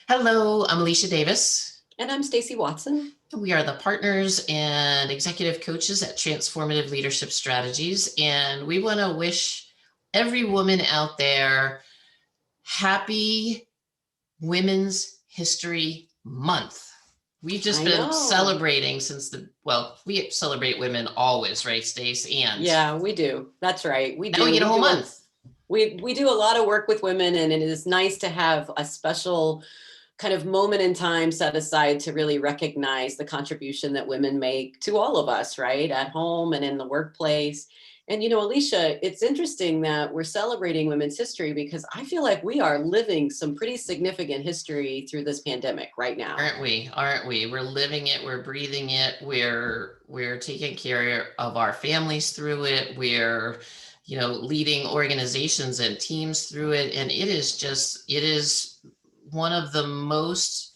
Hello, I'm Alicia Davis. And I'm Stacy Watson. We are the partners and executive coaches at Transformative Leadership Strategies, and we want to wish every woman out there happy Women's History Month. We've just I been know. celebrating we celebrate women always, right, Stace? And Yeah, we do. That's right. We now we do. get a We whole do a month. we do a lot of work with women, and it is nice to have a special kind of moment in time set aside to really recognize the contribution that women make to all of us, right? At home and in the workplace. And Alicia, it's interesting that we're celebrating women's history because I feel like we are living some pretty significant history through this pandemic right now. Aren't we? Aren't we? We're living it, we're breathing it, we're taking care of our families through it, we're leading organizations and teams through it. And it is one of the most,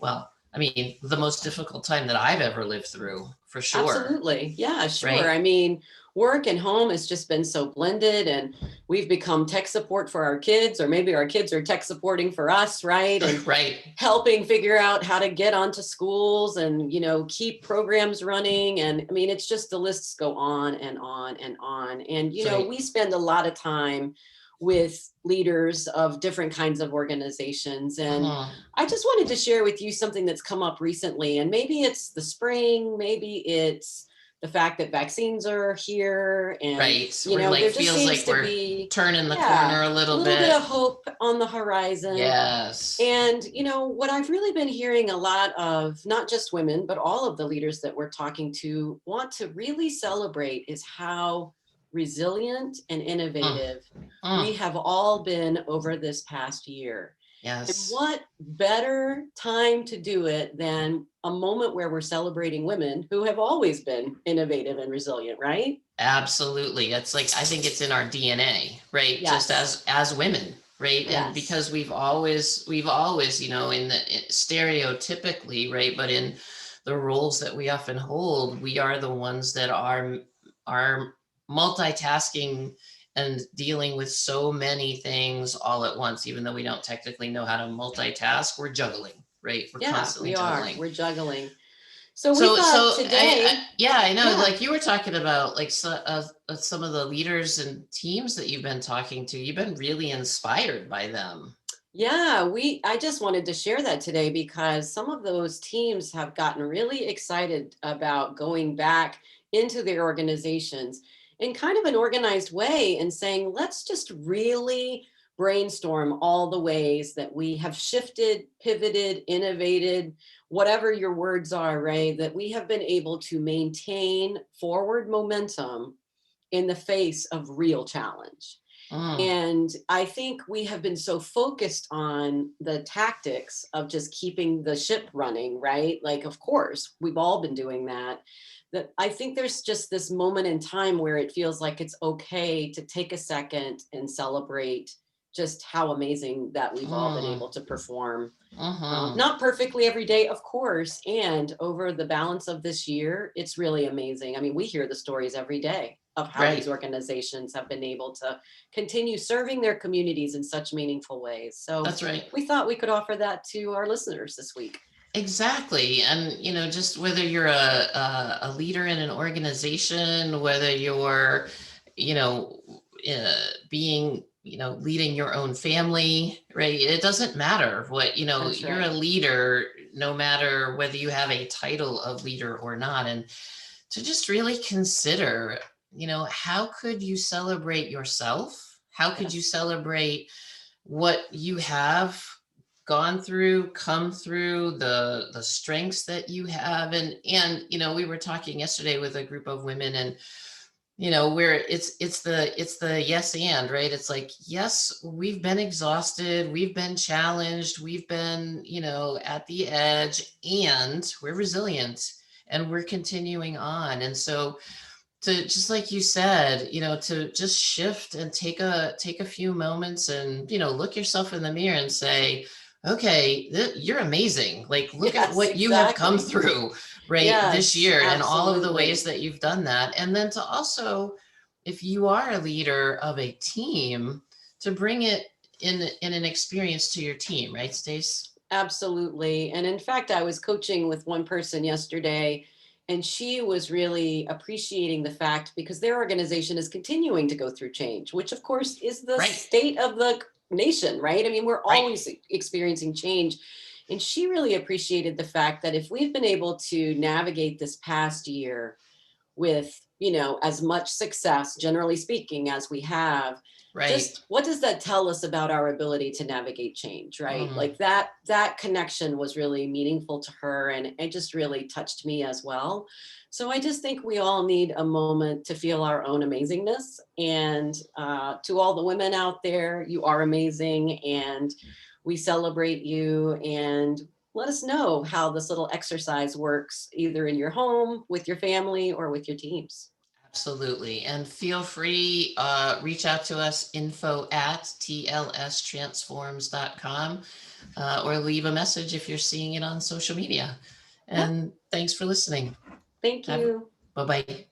the most difficult time that I've ever lived through, for sure. Absolutely. Yeah, sure. Right? I mean, work and home has just been so blended, and we've become tech support for our kids, or maybe our kids are tech supporting for us, right? And Right. helping figure out how to get onto schools and, keep programs running. And I mean, it's just the lists go on and on and on. And, Right. we spend a lot of time with leaders of different kinds of organizations. And Uh-huh. I just wanted to share with you something that's come up recently. And maybe it's the spring, maybe it's the fact that vaccines are here. And, Right. We're like, there just feels seems like to we're be, turning the yeah, corner a a little little bit bit. of hope on the horizon. Yes. And, what I've really been hearing a lot of, not just women, but all of the leaders that we're talking to want to really celebrate is how resilient and Mm. innovative we Mm. have all been over this past year. And Yes. what better time to do it than a moment where we're celebrating women who have always been innovative and resilient, right? Absolutely. It's like, I think it's in our DNA, right? Just Yes. as women, right? And Yes. because we've always, in the stereotypically, right? But in the roles that we often hold, we are the ones that are multitasking and dealing with so many things all at once. Even though we don't technically know how to multitask, we're juggling, right? We're Yeah, constantly we are. juggling. We're juggling. So we So thought I today, yeah, I know. yeah, Like you were talking about, like some of the leaders and teams that you've been talking to. You've been really inspired by them. yeah, I just wanted to share that today because some of those teams have gotten really excited about going back into their organizations in kind of an organized way and saying, let's just really brainstorm all the ways that we have shifted, pivoted, innovated, whatever your words are, Ray, that we have been able to maintain forward momentum in the face of real challenge. Mm, And I think we have been so focused on the tactics of just keeping the ship running, right? Like, of course, we've all been doing that. That I think there's just this moment in time where it feels like it's okay to take a second and celebrate just how amazing that we've all been mm, able to perform. mm-hmm. Not perfectly every day, of course. And over the balance of this year, it's really amazing. I mean, we hear the stories every day of how these Right. organizations have been able to continue serving their communities in such meaningful ways. So That's right. we thought we could offer that to our listeners this week. Exactly. And just whether you're a leader in an organization, whether you're, you know, being, leading your own family, right? It doesn't matter what, That's you're a right. leader, no matter whether you have a title of leader or not. And to just really consider, how could you celebrate yourself? How could you Yes. celebrate what you have gone through, come through, the strengths that you have? And we were talking yesterday with a group of women, and where it's the yes and, right? It's like, yes, we've been exhausted, we've been challenged, we've been at the edge, and we're resilient, and we're continuing on. And so, to just like you said, to just shift and take a few moments and look yourself in the mirror and say, okay, you're amazing. Like, look at Yes, what you have come exactly. through, right, this Yes, year, and all of the ways absolutely. that you've done that. And then to also, if you are a leader of a team, to bring it in an experience to your team, right, Stace? Absolutely. And in fact, I was coaching with one person yesterday, and she was really appreciating the fact because their organization is continuing to go through change, which of course is the Right, state of the nation, right? I mean, we're right, always experiencing change. And she really appreciated the fact that if we've been able to navigate this past year with, as much success, generally speaking, as we have, right. just what does that tell us about our ability to navigate change, right? Mm, Like that connection was really meaningful to her, and it just really touched me as well. So I just think we all need a moment to feel our own amazingness. And to all the women out there, you are amazing, and we celebrate you. And let us know how this little exercise works, either in your home, with your family, or with your teams. absolutely. And feel free, reach out to us, info@tlstransforms.com, or leave a message if you're seeing it on social media. Yep. And thanks for listening. Thank Have, you. bye-bye.